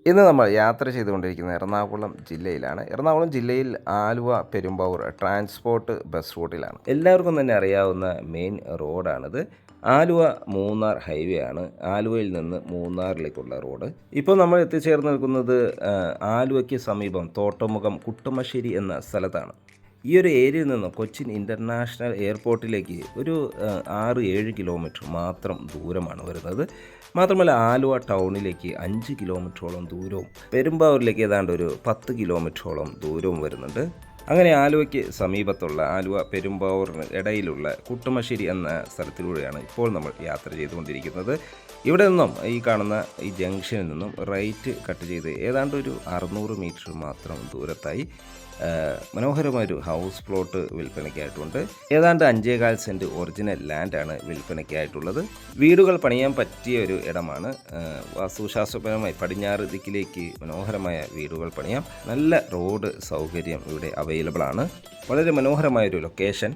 ഇന്ന് നമ്മൾ യാത്ര ചെയ്തുകൊണ്ടിരിക്കുന്നത് എറണാകുളം ജില്ലയിലാണ്. എറണാകുളം ജില്ലയിൽ ആലുവ പെരുമ്പാവൂർ ട്രാൻസ്പോർട്ട് ബസ് റൂട്ടിലാണ്. എല്ലാവർക്കും തന്നെ അറിയാവുന്ന മെയിൻ റോഡാണിത്. ആലുവ മൂന്നാർ ഹൈവേ ആണ്. ആലുവയിൽ നിന്ന് മൂന്നാറിലേക്കുള്ള റോഡ്. ഇപ്പോൾ നമ്മൾ എത്തിച്ചേർന്ന് നിൽക്കുന്നത് ആലുവയ്ക്ക് സമീപം തോട്ടമുഖം കുട്ടമശ്ശേരി എന്ന സ്ഥലത്താണ്. ഈ ഒരു ഏരിയയിൽ നിന്ന് കൊച്ചിൻ ഇൻ്റർനാഷണൽ എയർപോർട്ടിലേക്ക് ഒരു 6-7 കിലോമീറ്റർ മാത്രം ദൂരമാണ് വരുന്നത്. മാത്രമല്ല ആലുവ ടൗണിലേക്ക് 5 കിലോമീറ്ററോളം ദൂരവും പെരുമ്പാവൂരിലേക്ക് ഏതാണ്ട് ഒരു 10 കിലോമീറ്ററോളം ദൂരവും വരുന്നുണ്ട്. അങ്ങനെ ആലുവയ്ക്ക് സമീപത്തുള്ള ആലുവ പെരുമ്പാവൂരിന് ഇടയിലുള്ള കുട്ടമശ്ശേരി എന്ന സ്ഥലത്തിലൂടെയാണ് ഇപ്പോൾ നമ്മൾ യാത്ര ചെയ്തുകൊണ്ടിരിക്കുന്നത്. ഇവിടെ നിന്നും ഈ കാണുന്ന ഈ ജംഗ്ഷനിൽ നിന്നും റൈറ്റ് കട്ട് ചെയ്ത് ഏതാണ്ട് ഒരു 600 മീറ്റർ മാത്രം ദൂരത്തായി മനോഹരമായൊരു ഹൗസ് പ്ലോട്ട് വിൽപ്പനയ്ക്കായിട്ടുണ്ട്. ഏതാണ്ട് 5.25 സെൻറ്റ് ഒറിജിനൽ ലാൻഡാണ് വിൽപ്പനയ്ക്കായിട്ടുള്ളത്. വീടുകൾ പണിയാൻ പറ്റിയ ഒരു ഇടമാണ്. വാസ്തുശാസ്ത്രപരമായി പടിഞ്ഞാറ് ദിക്കിലേക്ക് മനോഹരമായ വീടുകൾ പണിയാം. നല്ല റോഡ് സൗകര്യം ഇവിടെ അവൈലബിൾ ആണ്. വളരെ മനോഹരമായൊരു ലൊക്കേഷൻ.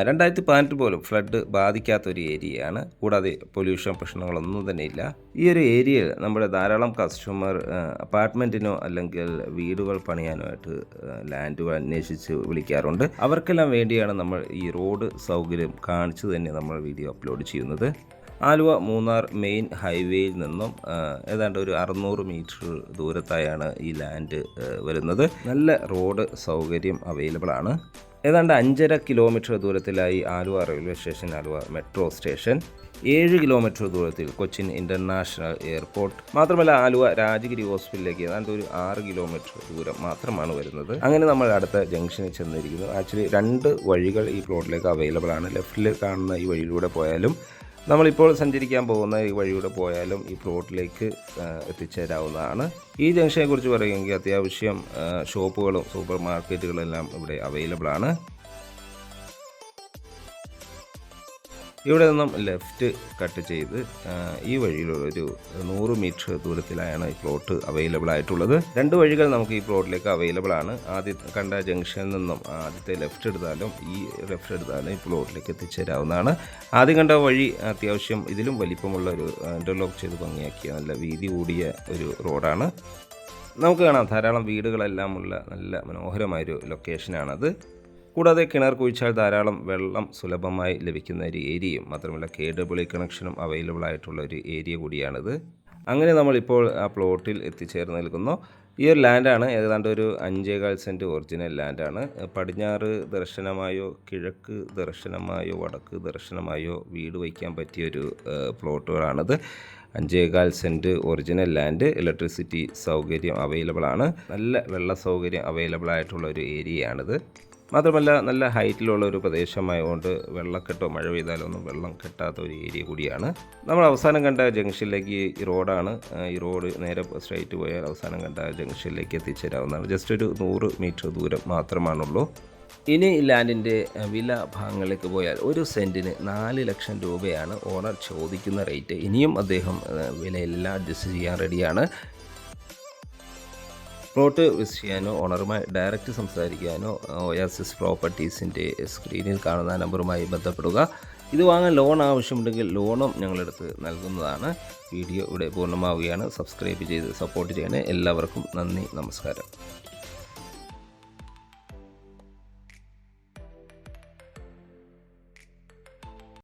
2018 പോലും ഫ്ലഡ് ബാധിക്കാത്തൊരു ഏരിയയാണ്. കൂടാതെ പൊല്യൂഷൻ പ്രശ്നങ്ങളൊന്നും തന്നെ ഇല്ല. ഈ ഒരു ഏരിയയിൽ നമ്മുടെ ധാരാളം കസ്റ്റമർ അപ്പാർട്ട്മെൻറ്റിനോ അല്ലെങ്കിൽ വീടുകൾ പണിയാനോ ആയിട്ട് ലാൻഡുകൾ അന്വേഷിച്ച് വിളിക്കാറുണ്ട്. അവർക്കെല്ലാം വേണ്ടിയാണ് നമ്മൾ ഈ റോഡ് സൗകര്യം കാണിച്ചു തന്നെ നമ്മൾ വീഡിയോ അപ്ലോഡ് ചെയ്യുന്നത്. ആലുവ മൂന്നാർ മെയിൻ ഹൈവേയിൽ നിന്നും ഏതാണ്ട് ഒരു 600 മീറ്റർ ദൂരത്തായാണ് ഈ ലാൻഡ് വരുന്നത്. നല്ല റോഡ് സൗകര്യം അവൈലബിൾ ആണ്. ഏതാണ്ട് 5.5 കിലോമീറ്റർ ദൂരത്തിലായി Aluva railway station, Aluva metro station. 7 kilometre ദൂരത്തിൽ കൊച്ചിൻ ഇൻ്റർനാഷണൽ എയർപോർട്ട്. മാത്രമല്ല ആലുവ രാജഗിരി ഹോസ്പിറ്റലിലേക്ക് ഏതാണ്ട് ഒരു 6 കിലോമീറ്റർ ദൂരം മാത്രമാണ് വരുന്നത്. അങ്ങനെ നമ്മൾ അടുത്ത ജംഗ്ഷനിൽ ചെന്നിരിക്കുന്നു. ആക്ച്വലി 2 വഴികൾ ഈ പ്ലോട്ടിലേക്ക് അവൈലബിൾ ആണ്. ലെഫ്റ്റിൽ കാണുന്ന ഈ വഴിയിലൂടെ പോയാലും നമ്മളിപ്പോൾ സഞ്ചരിക്കാൻ പോകുന്ന ഈ വഴിയൂടെ പോയാലും ഈ പ്ലോട്ടിലേക്ക് എത്തിച്ചേരാവുന്നതാണ്. ഈ ജംഗ്ഷനെക്കുറിച്ച് പറയുമെങ്കിൽ അത്യാവശ്യം ഷോപ്പുകളും സൂപ്പർ മാർക്കറ്റുകളെല്ലാം ഇവിടെ അവൈലബിൾ ആണ്. ഇവിടെ നിന്നും ലെഫ്റ്റ് കട്ട് ചെയ്ത് ഈ വഴിയിലൊരു 100 മീറ്റർ ദൂരത്തിലായാണ് ഈ പ്ലോട്ട് അവൈലബിൾ ആയിട്ടുള്ളത്. 2 വഴികൾ നമുക്ക് ഈ പ്ലോട്ടിലേക്ക് അവൈലബിൾ ആണ്. ആദ്യം കണ്ട ജംഗ്ഷനിൽ നിന്നും ആദ്യത്തെ ലെഫ്റ്റ് എടുത്താലും ഈ പ്ലോട്ടിലേക്ക് എത്തിച്ചേരാവുന്നതാണ്. ആദ്യം കണ്ട വഴി അത്യാവശ്യം ഇതിലും വലിപ്പമുള്ള ഒരു ഇൻ്റർലോക്ക് ചെയ്ത് ഭംഗിയാക്കിയ നല്ല വീതി കൂടിയ ഒരു റോഡാണ്. നമുക്ക് കാണാം ധാരാളം വീടുകളെല്ലാം ഉള്ള നല്ല മനോഹരമായൊരു ലൊക്കേഷനാണത്. കൂടാതെ കിണർ കുഴിച്ചാൽ ധാരാളം വെള്ളം സുലഭമായി ലഭിക്കുന്ന ഒരു ഏരിയയും മാത്രമല്ല KW കണക്ഷനും അവൈലബിൾ ആയിട്ടുള്ള ഒരു ഏരിയ കൂടിയാണിത്. അങ്ങനെ നമ്മളിപ്പോൾ ആ പ്ലോട്ടിൽ എത്തിച്ചേർന്ന് നിൽക്കുന്നു. ഈ ഒരു ലാൻഡാണ് ഏതാണ്ട് ഒരു 5.25 സെൻറ്റ് ഒറിജിനൽ ലാൻഡാണ്. പടിഞ്ഞാറ് ദർശനമായോ കിഴക്ക് ദർശനമായോ വടക്ക് ദർശനമായോ വീട് വയ്ക്കാൻ പറ്റിയൊരു പ്ലോട്ടുകളാണിത്. 5.25 സെൻറ്റ് ഒറിജിനൽ ലാൻഡ്. ഇലക്ട്രിസിറ്റി സൗകര്യം അവൈലബിൾ ആണ്. നല്ല വെള്ള സൗകര്യം അവൈലബിൾ ആയിട്ടുള്ള ഒരു ഏരിയയാണിത്. മാത്രമല്ല നല്ല ഹൈറ്റിലുള്ള ഒരു പ്രദേശമായതുകൊണ്ട് വെള്ളക്കെട്ടോ മഴ പെയ്താലോ ഒന്നും വെള്ളം കെട്ടാത്ത ഒരു ഏരിയ കൂടിയാണ്. നമ്മൾ അവസാനം കണ്ട ജംഗ്ഷനിലേക്ക് ഈ റോഡാണ്. ഈ റോഡ് നേരെ സ്ട്രൈറ്റ് പോയാൽ അവസാനം കണ്ട ജംഗ്ഷനിലേക്ക് എത്തിച്ചേരാവുന്നതാണ്. ജസ്റ്റ് ഒരു 100 മീറ്റർ ദൂരം മാത്രമാണുള്ളൂ. ഇനി ലാൻഡിൻ്റെ വില ഭാഗങ്ങളിലേക്ക് പോയാൽ 1 സെൻറ്റിന് 4 ലക്ഷം രൂപയാണ് ഓണർ ചോദിക്കുന്ന റേറ്റ്. ഇനിയും അദ്ദേഹം വിലയെല്ലാം അഡ്ജസ്റ്റ് ചെയ്യാൻ റെഡിയാണ്. പ്ലോട്ട് വിസിറ്റ് ചെയ്യാനോ ഓണറുമായി ഡയറക്റ്റ് സംസാരിക്കാനോ ഒയാസിസ് പ്രോപ്പർട്ടീസിൻ്റെ സ്ക്രീനിൽ കാണുന്ന നമ്പറുമായി ബന്ധപ്പെടുക. ഇത് വാങ്ങാൻ ലോൺ ആവശ്യമുണ്ടെങ്കിൽ ലോണും ഞങ്ങളെടുത്ത് നൽകുന്നതാണ്. വീഡിയോ ഇവിടെ പൂർണ്ണമാവുകയാണ്. സബ്സ്ക്രൈബ് ചെയ്ത് സപ്പോർട്ട് ചെയ്യണേ. എല്ലാവർക്കും നന്ദി, നമസ്കാരം.